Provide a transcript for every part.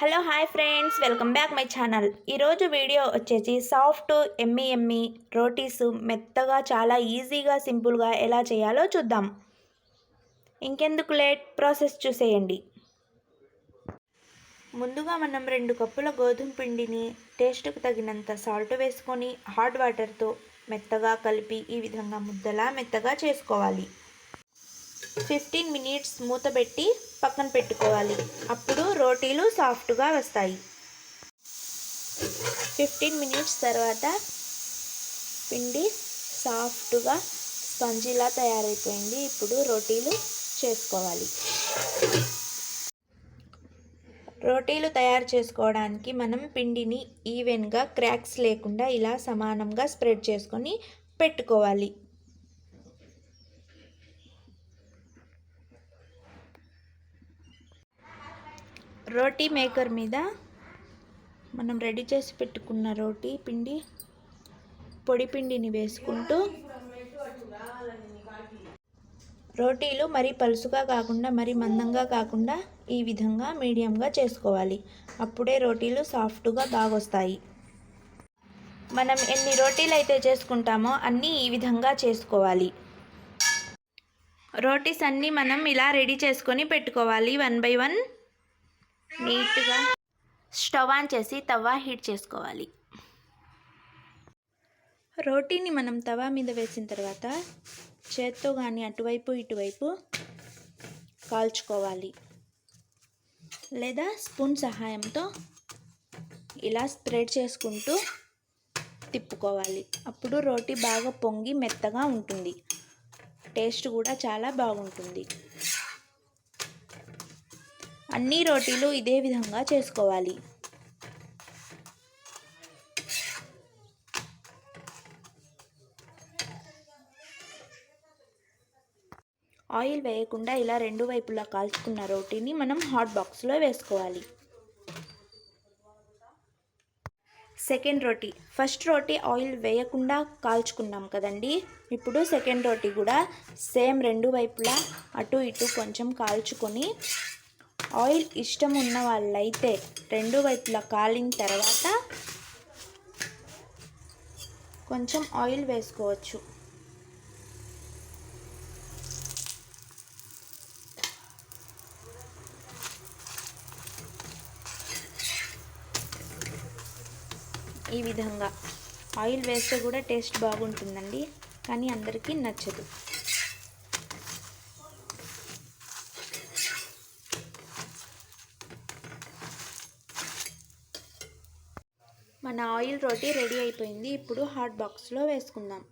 Hello hi friends, welcome back my channel. ఈరోజు video వచ్చేసి soft ఎమ్మి రోటీస్ మెత్తగా చాలా ఈజీగా సింపుల్గా ఎలా చేయాలో చూద్దాం. ఇంకెందుకు లేట్, ప్రాసెస్ చూసేయండి. ముందుగా మనం 2 కప్పుల గోధుమ పిండిని టేస్ట్కు తగినంత సాల్ట్ వేసుకొని హాట్ వాటర్తో మెత్తగా కలిపి ఈ విధంగా ముద్దలా మెత్తగా చేసుకోవాలి. 15 మినిట్స్ మూత పెట్టి పక్కన పెట్టుకోవాలి. అప్పుడు రోటీలు సాఫ్ట్గా వస్తాయి. 15 మినిట్స్ తర్వాత పిండి సాఫ్ట్గా స్పంజీలా తయారైపోయింది. ఇప్పుడు రోటీలు చేసుకోవాలి. రోటీలు తయారు చేసుకోవడానికి మనం పిండిని ఈవెన్గా క్రాక్స్ లేకుండా ఇలా సమానంగా స్ప్రెడ్ చేసుకొని పెట్టుకోవాలి. రోటీ మేకర్ మీద మనం రెడీ చేసి పెట్టుకున్న పొడి పిండిని వేసుకుంటూ రోటీలు మరీ పలుసుగా కాకుండా మరీ మందంగా కాకుండా ఈ విధంగా మీడియంగా చేసుకోవాలి. అప్పుడే రోటీలు సాఫ్ట్గా బాగా వస్తాయి. మనం ఎన్ని రోటీలు అయితే చేసుకుంటామో అన్నీ ఈ విధంగా చేసుకోవాలి. రోటీస్ అన్నీ మనం ఇలా రెడీ చేసుకొని పెట్టుకోవాలి. 1 బై 1 నీట్గా స్టవ్ ఆన్ చేసి తవా హీట్ చేసుకోవాలి. రోటీని మనం తవా మీద వేసిన తర్వాత చేత్తో కానీ అటువైపు ఇటువైపు కాల్చుకోవాలి. లేదా స్పూన్ సహాయంతో ఇలా స్ప్రెడ్ చేసుకుంటూ తిప్పుకోవాలి. అప్పుడు రోటీ బాగా పొంగి మెత్తగా ఉంటుంది. టేస్ట్ కూడా చాలా బాగుంటుంది. అన్ని రోటీలు ఇదే విధంగా చేసుకోవాలి. ఆయిల్ వేయకుండా ఇలా 2 వైపులా కాల్చుకున్న రోటీని మనం హాట్ బాక్స్లో వేసుకోవాలి. సెకండ్ రోటీ, ఫస్ట్ రోటీ ఆయిల్ వేయకుండా కాల్చుకున్నాం కదండి. ఇప్పుడు సెకండ్ రోటీ కూడా సేమ్ 2 వైపులా అటు ఇటు కొంచెం కాల్చుకొని ఆయిల్ ఇష్టం ఉన్న వాళ్ళైతే 2 వైపులా కాలిన తర్వాత కొంచెం ఆయిల్ వేసుకోవచ్చు. ఈ విధంగా ఆయిల్ వేస్తే కూడా టేస్ట్ బాగుంటుందండి, కానీ అందరికీ నచ్చదు. మన ఆయిల్ రోటీ రెడీ అయిపోయింది. ఇప్పుడు హాట్ బాక్స్లో వేసుకుందాం.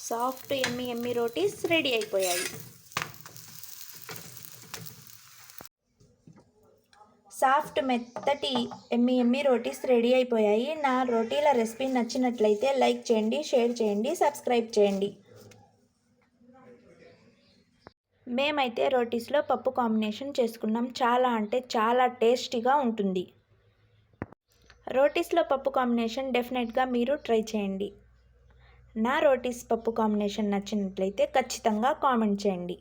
సాఫ్ట్ ఎమ్మి రోటీస్ రెడీ అయిపోయాయి. సాఫ్ట్ మెత్తటి ఎమ్మి రోటీస్ రెడీ అయిపోయాయి. నా రోటీల రెసిపీ నచ్చినట్లయితే లైక్ చేయండి, షేర్ చేయండి, సబ్స్క్రైబ్ చేయండి. మేమైతే రోటీస్లో పప్పు కాంబినేషన్ చేసుకున్నాం. చాలా అంటే చాలా టేస్టీగా ఉంటుంది. రోటీస్లో పప్పు కాంబినేషన్ డెఫినెట్గా మీరు ట్రై చేయండి. నా రోటీస్ పప్పు కాంబినేషన్ నచ్చినట్లయితే ఖచ్చితంగా కామెంట్ చేయండి.